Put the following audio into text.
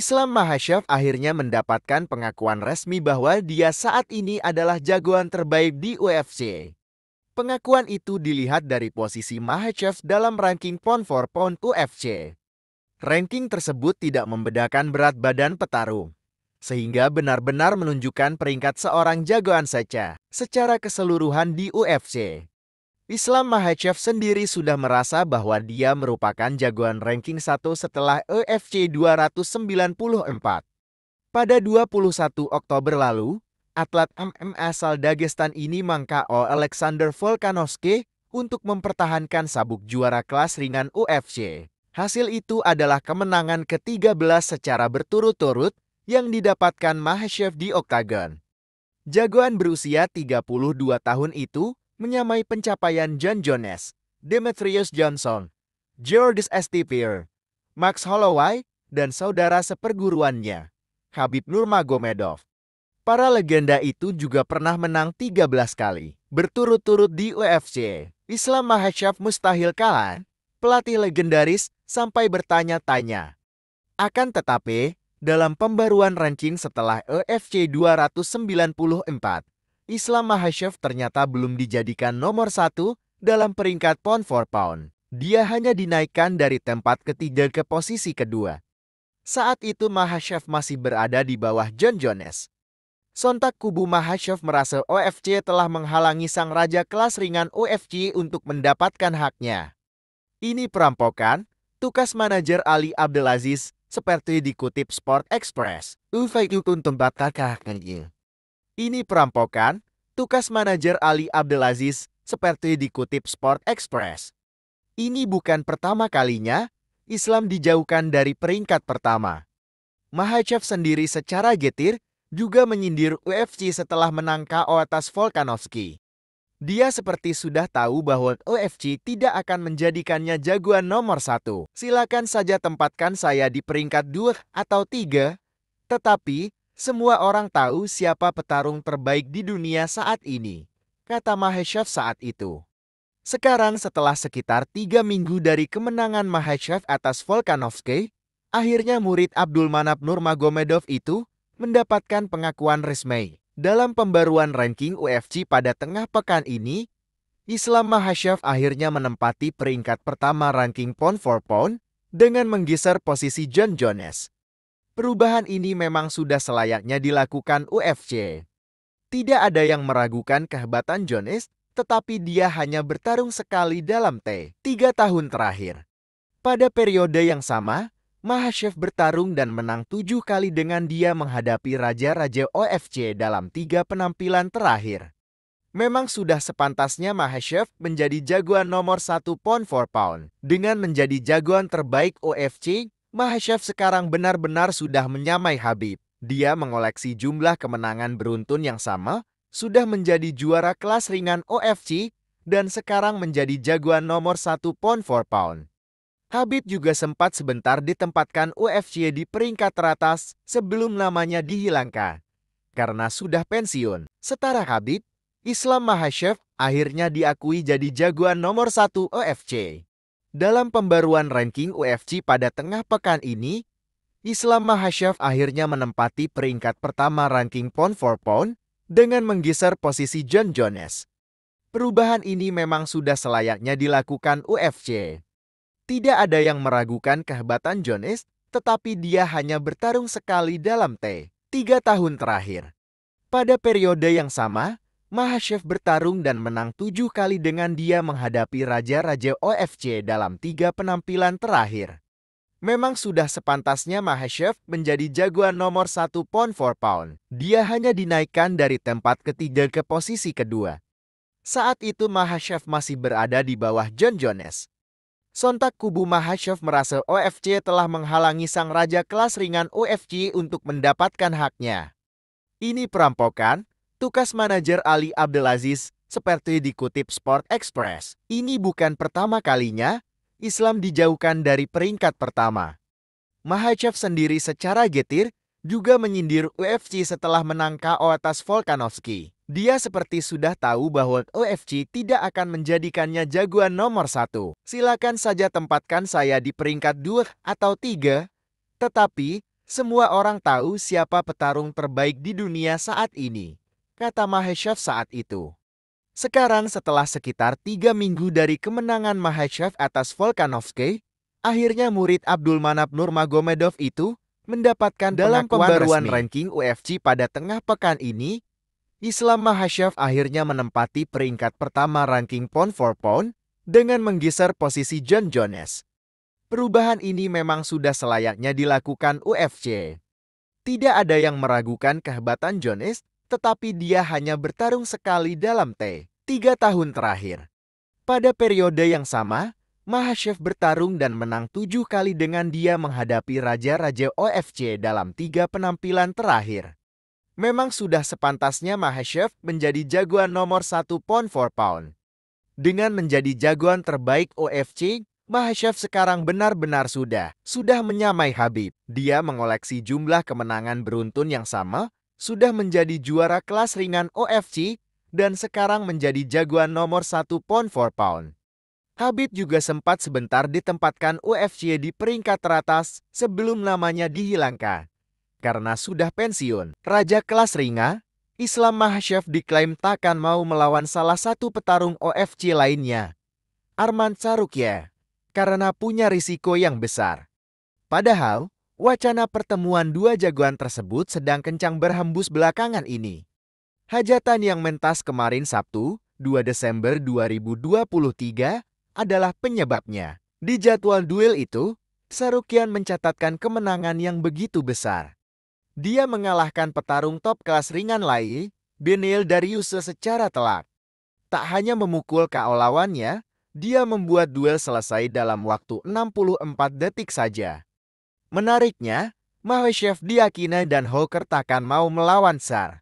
Islam Makhachev akhirnya mendapatkan pengakuan resmi bahwa dia saat ini adalah jagoan terbaik di UFC. Pengakuan itu dilihat dari posisi Makhachev dalam ranking pound for pound UFC. Ranking tersebut tidak membedakan berat badan petarung, sehingga benar-benar menunjukkan peringkat seorang jagoan saja secara keseluruhan di UFC. Islam Makhachev sendiri sudah merasa bahwa dia merupakan jagoan ranking 1 setelah UFC 294. Pada 21 Oktober lalu, atlet MMA asal Dagestan ini meng-KO Alexander Volkanovski untuk mempertahankan sabuk juara kelas ringan UFC. Hasil itu adalah kemenangan ke-13 secara berturut-turut yang didapatkan Makhachev di oktagon. Jagoan berusia 32 tahun itu menyamai pencapaian John Jones, Demetrius Johnson, Georges St-Pierre, Max Holloway, dan saudara seperguruannya, Khabib Nurmagomedov. Para legenda itu juga pernah menang 13 kali berturut-turut di UFC. Islam Makhachev mustahil kalah. Pelatih legendaris sampai bertanya-tanya. Akan tetapi, dalam pembaruan ranking setelah UFC 294, Islam Makhachev ternyata belum dijadikan nomor 1 dalam peringkat pound for pound. Dia hanya dinaikkan dari tempat ketiga ke posisi kedua. Saat itu Makhachev masih berada di bawah John Jones. Sontak kubu Makhachev merasa UFC telah menghalangi sang raja kelas ringan UFC untuk mendapatkan haknya. Ini perampokan, tukas manajer Ali Abdelaziz, seperti dikutip Sport Express. Ini perampokan, tukas manajer Ali Abdelaziz, seperti dikutip Sport Express. Ini bukan pertama kalinya Islam dijauhkan dari peringkat pertama. Makhachev sendiri secara getir juga menyindir UFC setelah menang KO atas Volkanovski. Dia seperti sudah tahu bahwa UFC tidak akan menjadikannya jagoan nomor 1. Silakan saja tempatkan saya di peringkat 2 atau 3. Tetapi, semua orang tahu siapa petarung terbaik di dunia saat ini, kata Makhachev saat itu. Sekarang setelah sekitar 3 minggu dari kemenangan Makhachev atas Volkanovski, akhirnya murid Abdulmanap Nurmagomedov itu mendapatkan pengakuan resmi. Dalam pembaruan ranking UFC pada tengah pekan ini, Islam Makhachev akhirnya menempati peringkat pertama ranking pound for pound dengan menggeser posisi John Jones. Perubahan ini memang sudah selayaknya dilakukan UFC. Tidak ada yang meragukan kehebatan Jones, tetapi dia hanya bertarung sekali dalam 3 tahun terakhir. Pada periode yang sama, Makhachev bertarung dan menang 7 kali dengan dia menghadapi raja-raja UFC dalam 3 penampilan terakhir. Memang sudah sepantasnya Makhachev menjadi jagoan nomor 1 pound for pound. Dengan menjadi jagoan terbaik UFC, Makhachev sekarang benar-benar sudah menyamai Khabib. Dia mengoleksi jumlah kemenangan beruntun yang sama, sudah menjadi juara kelas ringan UFC, dan sekarang menjadi jagoan nomor 1 pound for pound. Khabib juga sempat sebentar ditempatkan UFC di peringkat teratas sebelum namanya dihilangkan. Karena sudah pensiun, setara Khabib, Islam Makhachev akhirnya diakui jadi jagoan nomor 1 UFC. Dalam pembaruan ranking UFC pada tengah pekan ini, Islam Makhachev akhirnya menempati peringkat pertama ranking pound for pound dengan menggeser posisi John Jones. Perubahan ini memang sudah selayaknya dilakukan UFC. Tidak ada yang meragukan kehebatan Jones, tetapi dia hanya bertarung sekali dalam 3 tahun terakhir. Pada periode yang sama, Makhachev bertarung dan menang 7 kali dengan dia menghadapi raja-raja UFC dalam 3 penampilan terakhir. Memang sudah sepantasnya Makhachev menjadi jagoan nomor 1 pound for pound. Dia hanya dinaikkan dari tempat ketiga ke posisi kedua. Saat itu Makhachev masih berada di bawah John Jones. Sontak kubu Makhachev merasa UFC telah menghalangi sang raja kelas ringan UFC untuk mendapatkan haknya. Ini perampokan, tukas manajer Ali Abdelaziz, seperti dikutip Sport Express. Ini bukan pertama kalinya Islam dijauhkan dari peringkat pertama. Makhachev sendiri secara getir juga menyindir UFC setelah menang KO atas Volkanovski. Dia seperti sudah tahu bahwa UFC tidak akan menjadikannya jagoan nomor 1. Silakan saja tempatkan saya di peringkat 2 atau 3. Tetapi, Semua orang tahu siapa petarung terbaik di dunia saat ini, kata Makhachev saat itu. Sekarang setelah sekitar 3 minggu dari kemenangan Makhachev atas Volkanovski, akhirnya murid Abdulmanap Nurmagomedov itu mendapatkan dalam pembaruan ranking UFC pada tengah pekan ini. Islam Makhachev akhirnya menempati peringkat pertama ranking pound for pound dengan menggeser posisi John Jones. Perubahan ini memang sudah selayaknya dilakukan UFC. Tidak ada yang meragukan kehebatan Jones, tetapi dia hanya bertarung sekali dalam T3 tahun terakhir. Pada periode yang sama, Makhachev bertarung dan menang 7 kali dengan dia menghadapi raja-raja UFC dalam 3 penampilan terakhir. Memang sudah sepantasnya Makhachev menjadi jagoan nomor 1 pound for pound. Dengan menjadi jagoan terbaik UFC, Makhachev sekarang benar-benar sudah menyamai Khabib. Dia mengoleksi jumlah kemenangan beruntun yang sama, sudah menjadi juara kelas ringan UFC, dan sekarang menjadi jagoan nomor 1 pound for pound. Khabib juga sempat sebentar ditempatkan UFC di peringkat teratas sebelum namanya dihilangkan. Karena sudah pensiun, Raja kelas ringan, Islam Makhachev diklaim takkan mau melawan salah satu petarung UFC lainnya, Arman Tsarukyan, karena punya risiko yang besar. Padahal, wacana pertemuan dua jagoan tersebut sedang kencang berhembus belakangan ini. Hajatan yang mentas kemarin Sabtu, 2 Desember 2023, adalah penyebabnya. Di jadwal duel itu, Tsarukyan mencatatkan kemenangan yang begitu besar. Dia mengalahkan petarung top kelas ringan lain, Beneil Dariush secara telak. Tak hanya memukul KO lawannya, dia membuat duel selesai dalam waktu 64 detik saja. Menariknya, Makhachev diyakini dan Hooker takkan mau melawan Tsar.